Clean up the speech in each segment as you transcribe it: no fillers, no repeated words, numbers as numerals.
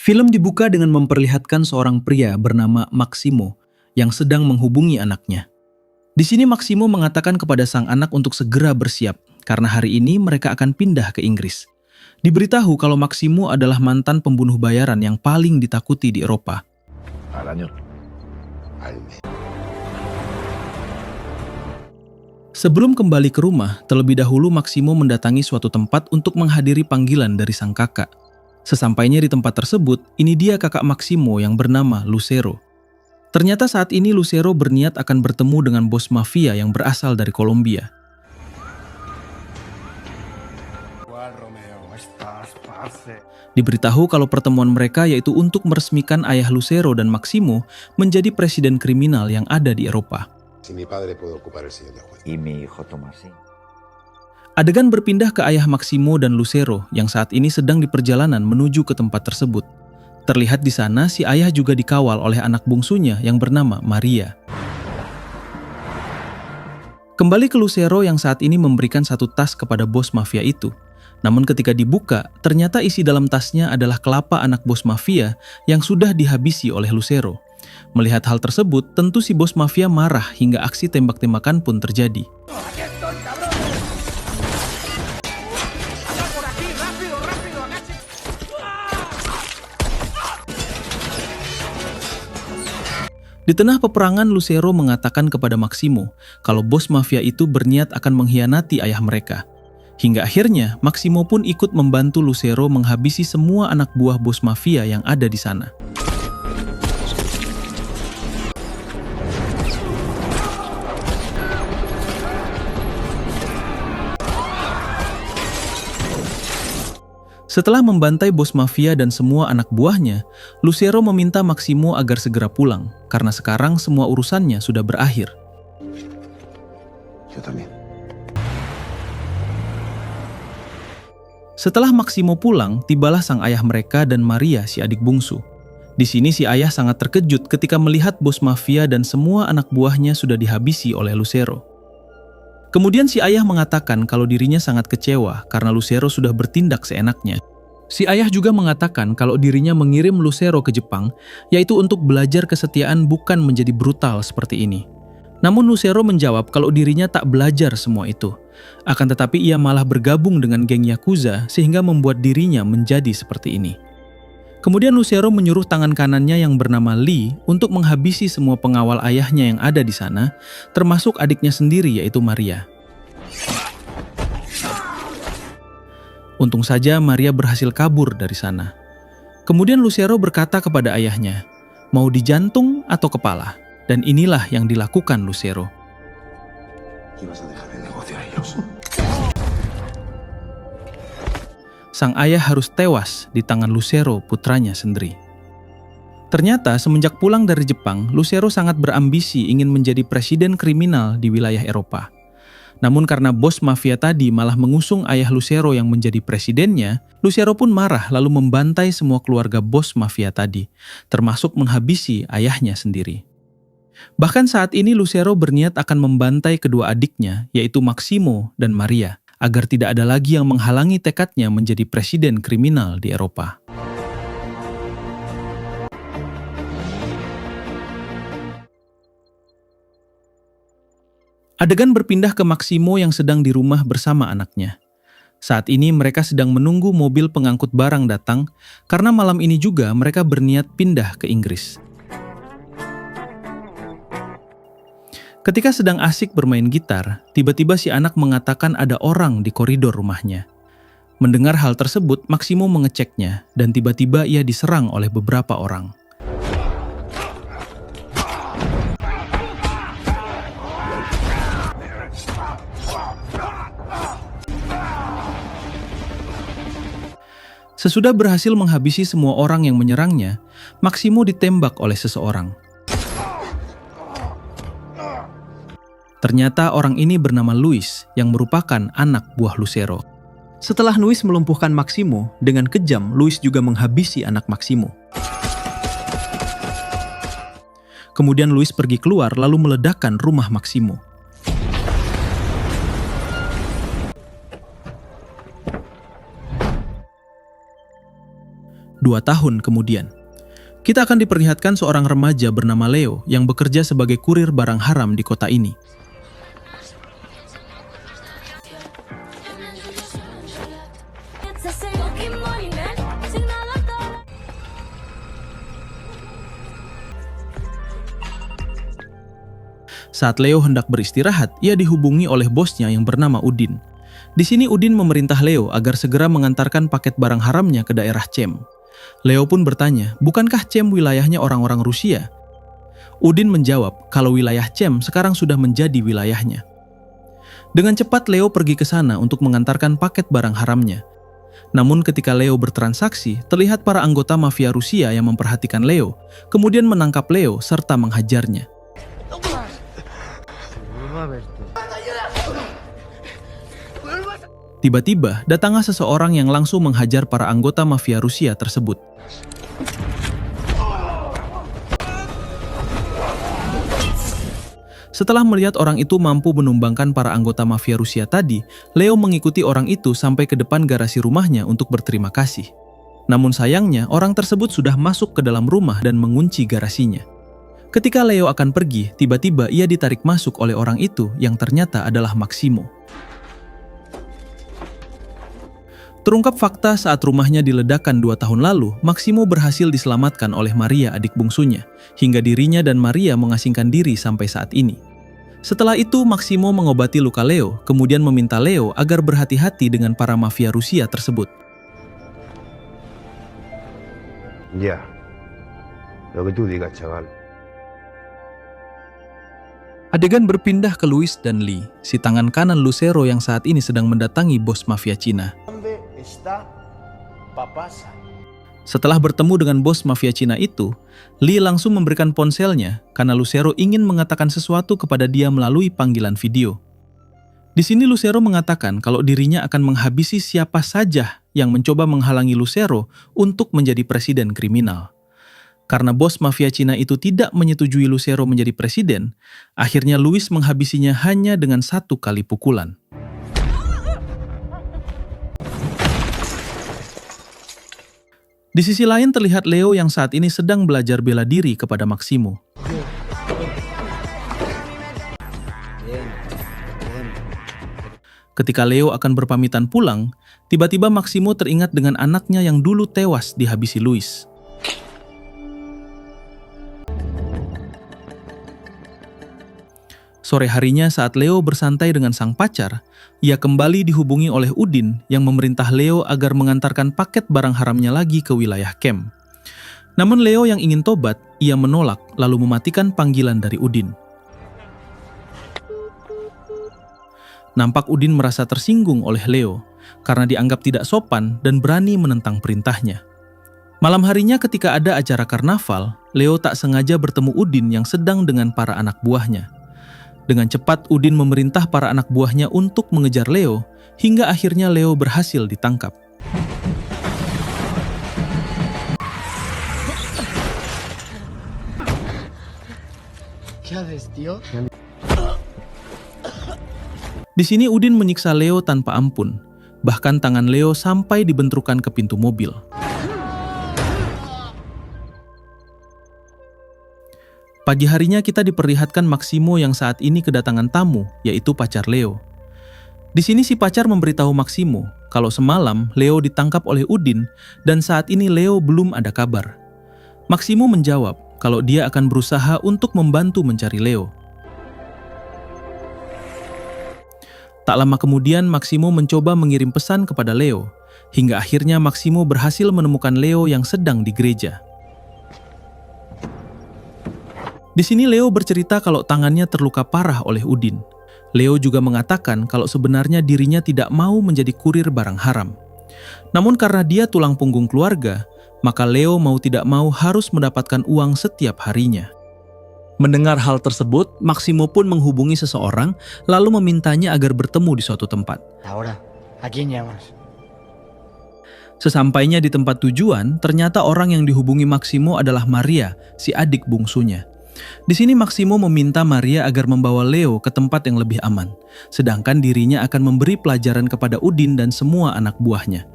Film dibuka dengan memperlihatkan seorang pria bernama Maximo yang sedang menghubungi anaknya. Di sini Maximo mengatakan kepada sang anak untuk segera bersiap karena hari ini mereka akan pindah ke Inggris. Diberitahu kalau Maximo adalah mantan pembunuh bayaran yang paling ditakuti di Eropa. Sebelum kembali ke rumah, terlebih dahulu Maximo mendatangi suatu tempat untuk menghadiri panggilan dari sang kakak. Sesampainya di tempat tersebut, ini dia kakak Maximo yang bernama Lucero. Ternyata saat ini Lucero berniat akan bertemu dengan bos mafia yang berasal dari Kolombia. Diberitahu kalau pertemuan mereka yaitu untuk meresmikan ayah Lucero dan Maximo menjadi presiden kriminal yang ada di Eropa. Adegan berpindah ke ayah Maximo dan Lucero yang saat ini sedang di perjalanan menuju ke tempat tersebut. Terlihat di sana si ayah juga dikawal oleh anak bungsunya yang bernama Maria. Kembali ke Lucero yang saat ini memberikan satu tas kepada bos mafia itu. Namun ketika dibuka, ternyata isi dalam tasnya adalah kelapa anak bos mafia yang sudah dihabisi oleh Lucero. Melihat hal tersebut, tentu si bos mafia marah hingga aksi tembak-tembakan pun terjadi. Di tengah peperangan, Lucero mengatakan kepada Maximo kalau bos mafia itu berniat akan mengkhianati ayah mereka. Hingga akhirnya, Maximo pun ikut membantu Lucero menghabisi semua anak buah bos mafia yang ada di sana. Setelah membantai bos mafia dan semua anak buahnya, Lucero meminta Maximo agar segera pulang, karena sekarang semua urusannya sudah berakhir. Setelah Maximo pulang, tibalah sang ayah mereka dan Maria, si adik bungsu. Di sini si ayah sangat terkejut ketika melihat bos mafia dan semua anak buahnya sudah dihabisi oleh Lucero. Kemudian si ayah mengatakan kalau dirinya sangat kecewa karena Lucero sudah bertindak seenaknya. Si ayah juga mengatakan kalau dirinya mengirim Lucero ke Jepang, yaitu untuk belajar kesetiaan bukan menjadi brutal seperti ini. Namun Lucero menjawab kalau dirinya tak belajar semua itu. Akan tetapi ia malah bergabung dengan geng Yakuza sehingga membuat dirinya menjadi seperti ini. Kemudian Lucero menyuruh tangan kanannya yang bernama Lee untuk menghabisi semua pengawal ayahnya yang ada di sana, termasuk adiknya sendiri yaitu Maria. Untung saja Maria berhasil kabur dari sana. Kemudian Lucero berkata kepada ayahnya, mau di jantung atau kepala? Dan inilah yang dilakukan Lucero. Sang ayah harus tewas di tangan Lucero, putranya sendiri. Ternyata semenjak pulang dari Jepang, Lucero sangat berambisi ingin menjadi presiden kriminal di wilayah Eropa. Namun karena bos mafia tadi malah mengusung ayah Lucero yang menjadi presidennya, Lucero pun marah lalu membantai semua keluarga bos mafia tadi, termasuk menghabisi ayahnya sendiri. Bahkan saat ini Lucero berniat akan membantai kedua adiknya, yaitu Maximo dan Maria, agar tidak ada lagi yang menghalangi tekadnya menjadi presiden kriminal di Eropa. Adegan berpindah ke Maximo yang sedang di rumah bersama anaknya. Saat ini mereka sedang menunggu mobil pengangkut barang datang, karena malam ini juga mereka berniat pindah ke Inggris. Ketika sedang asik bermain gitar, tiba-tiba si anak mengatakan ada orang di koridor rumahnya. Mendengar hal tersebut, Maximo mengeceknya dan tiba-tiba ia diserang oleh beberapa orang. Sesudah berhasil menghabisi semua orang yang menyerangnya, Maximo ditembak oleh seseorang. Ternyata orang ini bernama Luis yang merupakan anak buah Lucero. Setelah Luis melumpuhkan Maximo, dengan kejam Luis juga menghabisi anak Maximo. Kemudian Luis pergi keluar lalu meledakkan rumah Maximo. Dua tahun kemudian, kita akan diperlihatkan seorang remaja bernama Leo yang bekerja sebagai kurir barang haram di kota ini. Saat Leo hendak beristirahat, ia dihubungi oleh bosnya yang bernama Udin. Di sini Udin memerintah Leo agar segera mengantarkan paket barang haramnya ke daerah Cem. Leo pun bertanya, bukankah Cem wilayahnya orang-orang Rusia? Udin menjawab kalau wilayah Cem sekarang sudah menjadi wilayahnya. Dengan cepat Leo pergi ke sana untuk mengantarkan paket barang haramnya. Namun ketika Leo bertransaksi, terlihat para anggota mafia Rusia yang memperhatikan Leo, kemudian menangkap Leo serta menghajarnya. Tiba-tiba, datanglah seseorang yang langsung menghajar para anggota mafia Rusia tersebut. Setelah melihat orang itu mampu menumbangkan para anggota mafia Rusia tadi, Leo mengikuti orang itu sampai ke depan garasi rumahnya untuk berterima kasih. Namun sayangnya, orang tersebut sudah masuk ke dalam rumah dan mengunci garasinya. Ketika Leo akan pergi, tiba-tiba ia ditarik masuk oleh orang itu yang ternyata adalah Maximo. Terungkap fakta saat rumahnya diledakkan 2 tahun lalu, Maximo berhasil diselamatkan oleh Maria adik bungsunya, hingga dirinya dan Maria mengasingkan diri sampai saat ini. Setelah itu, Maximo mengobati luka Leo, kemudian meminta Leo agar berhati-hati dengan para mafia Rusia tersebut. Ya, lo que tú digas, chaval. Adegan berpindah ke Luis dan Lee, si tangan kanan Lucero yang saat ini sedang mendatangi bos mafia Cina. Setelah bertemu dengan bos mafia Cina itu, Lee langsung memberikan ponselnya karena Lucero ingin mengatakan sesuatu kepada dia melalui panggilan video. Di sini Lucero mengatakan kalau dirinya akan menghabisi siapa saja yang mencoba menghalangi Lucero untuk menjadi presiden kriminal. Karena bos mafia Cina itu tidak menyetujui Lucero menjadi presiden, akhirnya Luis menghabisinya hanya dengan 1 kali pukulan. Di sisi lain terlihat Leo yang saat ini sedang belajar bela diri kepada Maximo. Ketika Leo akan berpamitan pulang, tiba-tiba Maximo teringat dengan anaknya yang dulu tewas dihabisi Luis. Sore harinya saat Leo bersantai dengan sang pacar, ia kembali dihubungi oleh Udin yang memerintah Leo agar mengantarkan paket barang haramnya lagi ke wilayah Cem. Namun Leo yang ingin tobat, ia menolak lalu mematikan panggilan dari Udin. Nampak Udin merasa tersinggung oleh Leo karena dianggap tidak sopan dan berani menentang perintahnya. Malam harinya ketika ada acara karnaval, Leo tak sengaja bertemu Udin yang sedang dengan para anak buahnya. Dengan cepat Udin memerintah para anak buahnya untuk mengejar Leo, hingga akhirnya Leo berhasil ditangkap. Di sini Udin menyiksa Leo tanpa ampun, bahkan tangan Leo sampai dibenturkan ke pintu mobil. Pagi harinya kita diperlihatkan Maximo yang saat ini kedatangan tamu, yaitu pacar Leo. Di sini si pacar memberitahu Maximo kalau semalam Leo ditangkap oleh Udin dan saat ini Leo belum ada kabar. Maximo menjawab kalau dia akan berusaha untuk membantu mencari Leo. Tak lama kemudian Maximo mencoba mengirim pesan kepada Leo, hingga akhirnya Maximo berhasil menemukan Leo yang sedang di gereja. Di sini Leo bercerita kalau tangannya terluka parah oleh Udin. Leo juga mengatakan kalau sebenarnya dirinya tidak mau menjadi kurir barang haram. Namun karena dia tulang punggung keluarga, maka Leo mau tidak mau harus mendapatkan uang setiap harinya. Mendengar hal tersebut, Maximo pun menghubungi seseorang lalu memintanya agar bertemu di suatu tempat. Ahora, ¿a quién llamas? Sesampainya di tempat tujuan, ternyata orang yang dihubungi Maximo adalah Maria, si adik bungsunya. Di sini Maximo meminta Maria agar membawa Leo ke tempat yang lebih aman, sedangkan dirinya akan memberi pelajaran kepada Udin dan semua anak buahnya.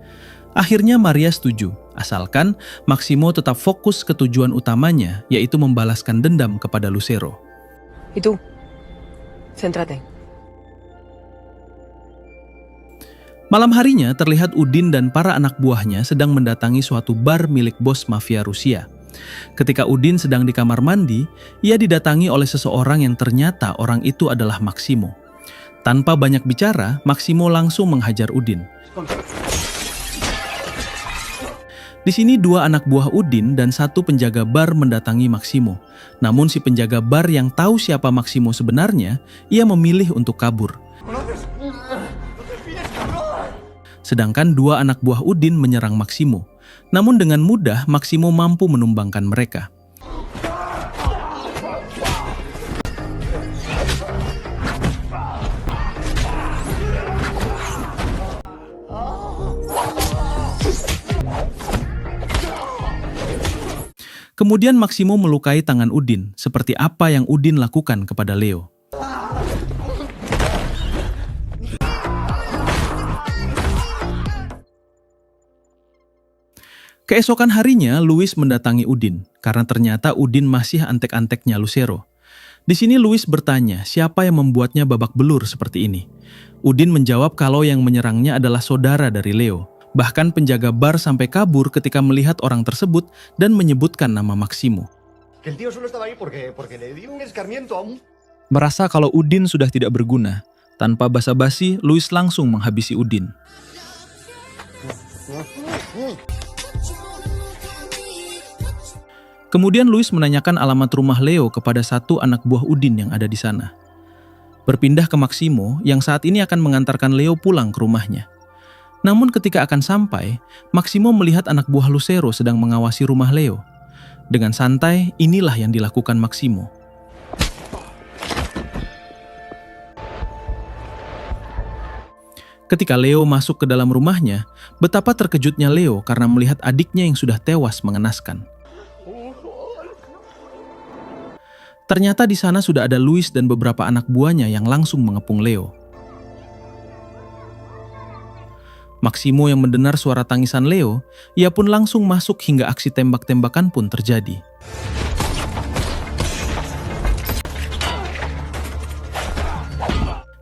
Akhirnya Maria setuju, asalkan Maximo tetap fokus ke tujuan utamanya, yaitu membalaskan dendam kepada Lucero. ¿Y tú? Céntrate. Malam harinya terlihat Udin dan para anak buahnya sedang mendatangi suatu bar milik bos mafia Rusia. Ketika Udin sedang di kamar mandi, ia didatangi oleh seseorang yang ternyata orang itu adalah Maximo. Tanpa banyak bicara, Maximo langsung menghajar Udin. Di sini dua anak buah Udin dan satu penjaga bar mendatangi Maximo. Namun si penjaga bar yang tahu siapa Maximo sebenarnya, ia memilih untuk kabur. Sedangkan dua anak buah Udin menyerang Maximo. Namun dengan mudah Maximo mampu menumbangkan mereka. Kemudian Maximo melukai tangan Udin, seperti apa yang Udin lakukan kepada Leo. Keesokan harinya, Luis mendatangi Udin, karena ternyata Udin masih antek-anteknya Lucero. Di sini Luis bertanya siapa yang membuatnya babak belur seperti ini. Udin menjawab kalau yang menyerangnya adalah saudara dari Leo. Bahkan penjaga bar sampai kabur ketika melihat orang tersebut dan menyebutkan nama Maximo. Merasa kalau Udin sudah tidak berguna, tanpa basa-basi, Luis langsung menghabisi Udin. Kemudian Luis menanyakan alamat rumah Leo kepada satu anak buah Udin yang ada di sana. Berpindah ke Maximo yang saat ini akan mengantarkan Leo pulang ke rumahnya. Namun ketika akan sampai, Maximo melihat anak buah Lucero sedang mengawasi rumah Leo. Dengan santai, inilah yang dilakukan Maximo. Ketika Leo masuk ke dalam rumahnya, betapa terkejutnya Leo karena melihat adiknya yang sudah tewas mengenaskan. Ternyata di sana sudah ada Luis dan beberapa anak buahnya yang langsung mengepung Leo. Maximo yang mendengar suara tangisan Leo, ia pun langsung masuk hingga aksi tembak-tembakan pun terjadi.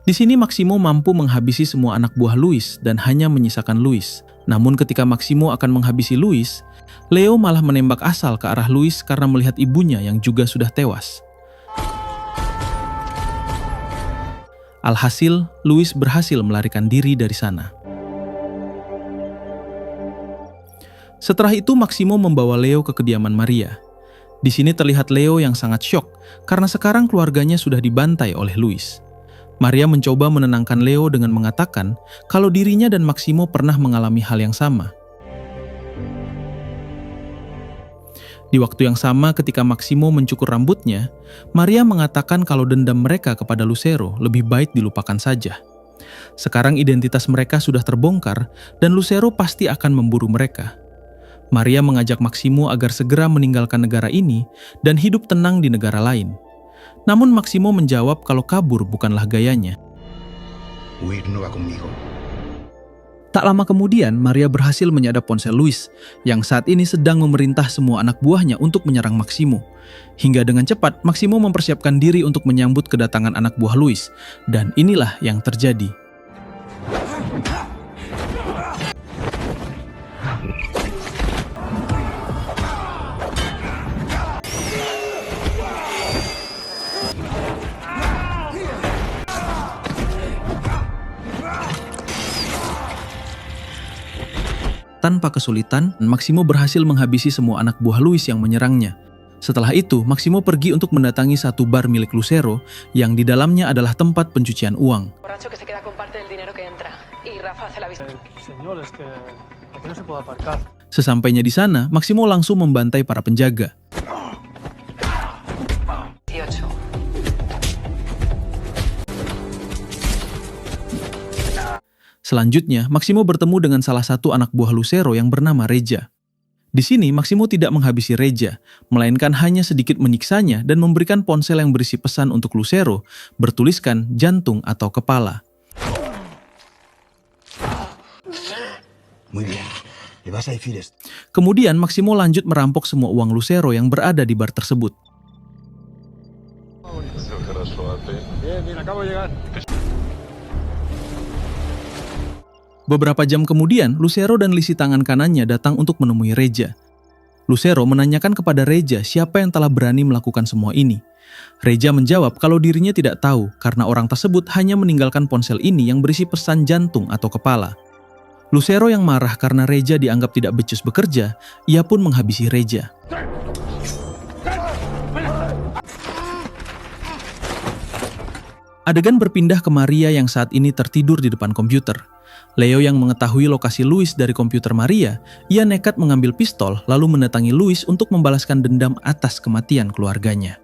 Di sini Maximo mampu menghabisi semua anak buah Luis dan hanya menyisakan Luis. Namun ketika Maximo akan menghabisi Luis, Leo malah menembak asal ke arah Luis karena melihat ibunya yang juga sudah tewas. Alhasil, Luis berhasil melarikan diri dari sana. Setelah itu Maximo membawa Leo ke kediaman Maria. Di sini terlihat Leo yang sangat syok karena sekarang keluarganya sudah dibantai oleh Luis. Maria mencoba menenangkan Leo dengan mengatakan kalau dirinya dan Maximo pernah mengalami hal yang sama. Di waktu yang sama ketika Maximo mencukur rambutnya, Maria mengatakan kalau dendam mereka kepada Lucero lebih baik dilupakan saja. Sekarang identitas mereka sudah terbongkar dan Lucero pasti akan memburu mereka. Maria mengajak Maximo agar segera meninggalkan negara ini dan hidup tenang di negara lain. Namun Maximo menjawab kalau kabur bukanlah gayanya. Huir no va conmigo. Tak lama kemudian, Maria berhasil menyadap ponsel Luis, yang saat ini sedang memerintah semua anak buahnya untuk menyerang Maximo. Hingga dengan cepat, Maximo mempersiapkan diri untuk menyambut kedatangan anak buah Luis, dan inilah yang terjadi. Tanpa kesulitan, Maximo berhasil menghabisi semua anak buah Luis yang menyerangnya. Setelah itu, Maximo pergi untuk mendatangi satu bar milik Lucero yang di dalamnya adalah tempat pencucian uang. Sesampainya di sana, Maximo langsung membantai para penjaga. Selanjutnya, Maximo bertemu dengan salah satu anak buah Lucero yang bernama Reja. Di sini, Maximo tidak menghabisi Reja, melainkan hanya sedikit menyiksanya dan memberikan ponsel yang berisi pesan untuk Lucero, bertuliskan jantung atau kepala. Muy bien. Le vas a decir esto. Kemudian, Maximo lanjut merampok semua uang Lucero yang berada di bar tersebut. Beberapa jam kemudian, Lucero dan lisi tangan kanannya datang untuk menemui Reja. Lucero menanyakan kepada Reja siapa yang telah berani melakukan semua ini. Reja menjawab kalau dirinya tidak tahu karena orang tersebut hanya meninggalkan ponsel ini yang berisi pesan jantung atau kepala. Lucero yang marah karena Reja dianggap tidak becus bekerja, ia pun menghabisi Reja. Adegan berpindah ke Maria yang saat ini tertidur di depan komputer. Leo yang mengetahui lokasi Luis dari komputer Maria, ia nekat mengambil pistol lalu mendatangi Luis untuk membalaskan dendam atas kematian keluarganya.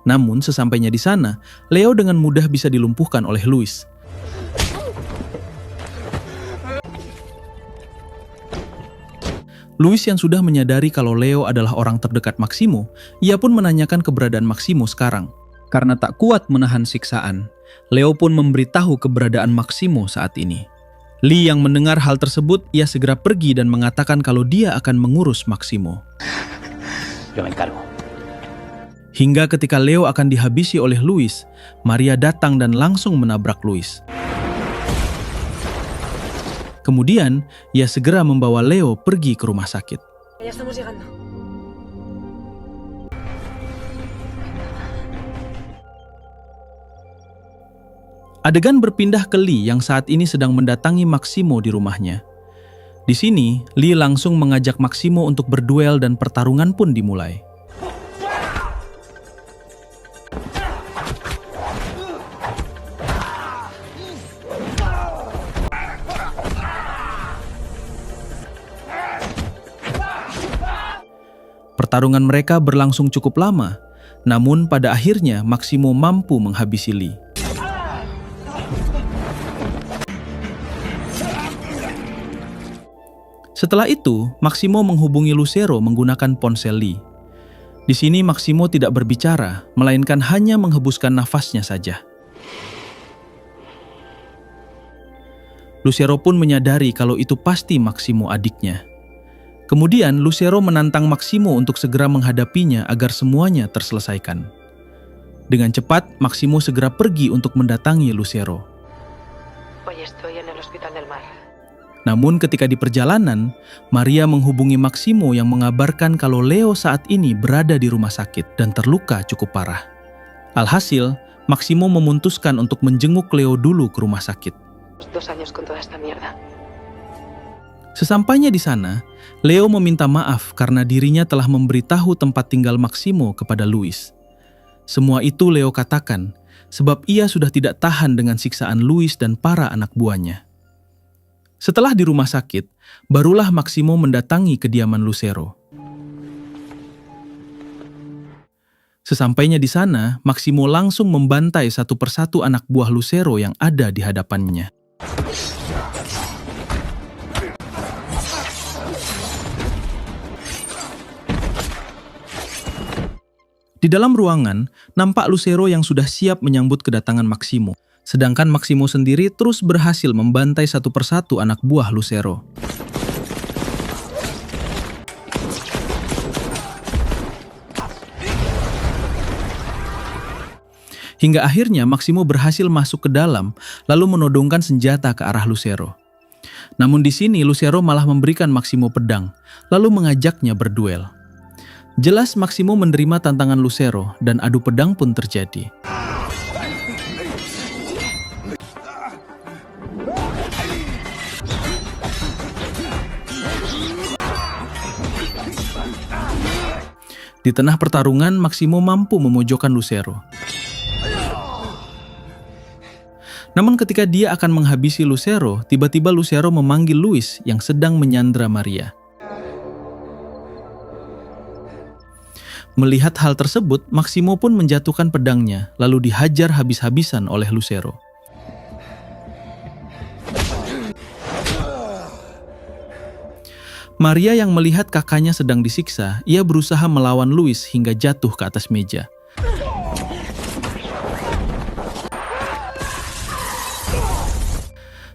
Namun sesampainya di sana, Leo dengan mudah bisa dilumpuhkan oleh Luis. Luis yang sudah menyadari kalau Leo adalah orang terdekat Maximo, ia pun menanyakan keberadaan Maximo sekarang. Karena tak kuat menahan siksaan, Leo pun memberitahu keberadaan Maximo saat ini. Lee yang mendengar hal tersebut, ia segera pergi dan mengatakan kalau dia akan mengurus Maximo. Yo me encargo. Hingga ketika Leo akan dihabisi oleh Luis, Maria datang dan langsung menabrak Luis. Kemudian, ia segera membawa Leo pergi ke rumah sakit. Ya estamos llegando. Adegan berpindah ke Lee yang saat ini sedang mendatangi Maximo di rumahnya. Di sini, Lee langsung mengajak Maximo untuk berduel dan pertarungan pun dimulai. Pertarungan mereka berlangsung cukup lama, namun pada akhirnya Maximo mampu menghabisi Lee. Setelah itu, Maximo menghubungi Lucero menggunakan ponsel Lee. Di sini Maximo tidak berbicara, melainkan hanya menghembuskan nafasnya saja. Lucero pun menyadari kalau itu pasti Maximo adiknya. Kemudian Lucero menantang Maximo untuk segera menghadapinya agar semuanya terselesaikan. Dengan cepat, Maximo segera pergi untuk mendatangi Lucero. Hoy estoy en el Hospital del Mar. Namun ketika di perjalanan, Maria menghubungi Maximo yang mengabarkan kalau Leo saat ini berada di rumah sakit dan terluka cukup parah. Alhasil, Maximo memutuskan untuk menjenguk Leo dulu ke rumah sakit. 2 años con toda esta mierda. Sesampainya di sana, Leo meminta maaf karena dirinya telah memberitahu tempat tinggal Maximo kepada Luis. Semua itu Leo katakan, sebab ia sudah tidak tahan dengan siksaan Luis dan para anak buahnya. Setelah di rumah sakit, barulah Maximo mendatangi kediaman Lucero. Sesampainya di sana, Maximo langsung membantai satu persatu anak buah Lucero yang ada di hadapannya. Di dalam ruangan, nampak Lucero yang sudah siap menyambut kedatangan Maximo. Sedangkan Maximo sendiri terus berhasil membantai satu persatu anak buah Lucero. Hingga akhirnya Maximo berhasil masuk ke dalam, lalu menodongkan senjata ke arah Lucero. Namun di sini Lucero malah memberikan Maximo pedang, lalu mengajaknya berduel. Jelas Maximo menerima tantangan Lucero dan adu pedang pun terjadi. Di tengah pertarungan, Maximo mampu memojokkan Lucero. Namun ketika dia akan menghabisi Lucero, tiba-tiba Lucero memanggil Luis yang sedang menyandra Maria. Melihat hal tersebut, Maximo pun menjatuhkan pedangnya, lalu dihajar habis-habisan oleh Lucero. Maria yang melihat kakaknya sedang disiksa, ia berusaha melawan Louis hingga jatuh ke atas meja.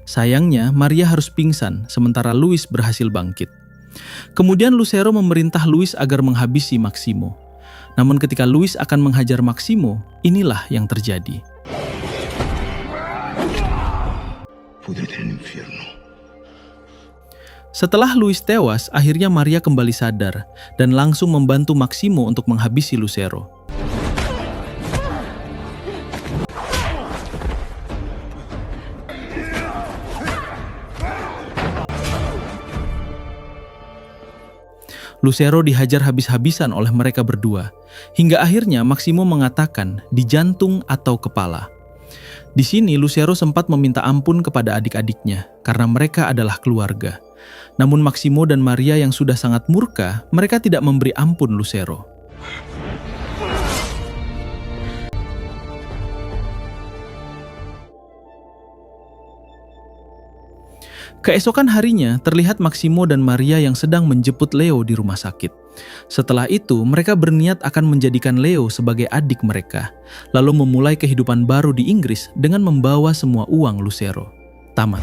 Sayangnya, Maria harus pingsan, sementara Louis berhasil bangkit. Kemudian Lucero memerintah Louis agar menghabisi Maximo. Namun ketika Louis akan menghajar Maximo, inilah yang terjadi. Setelah Louis tewas, akhirnya Maria kembali sadar dan langsung membantu Maximo untuk menghabisi Lucero. Lucero dihajar habis-habisan oleh mereka berdua, hingga akhirnya Maximo mengatakan di jantung atau kepala. Di sini Lucero sempat meminta ampun kepada adik-adiknya karena mereka adalah keluarga. Namun Maximo dan Maria yang sudah sangat murka, mereka tidak memberi ampun Lucero. Keesokan harinya, terlihat Maximo dan Maria yang sedang menjemput Leo di rumah sakit. Setelah itu, mereka berniat akan menjadikan Leo sebagai adik mereka, lalu memulai kehidupan baru di Inggris dengan membawa semua uang Lucero. Tamat.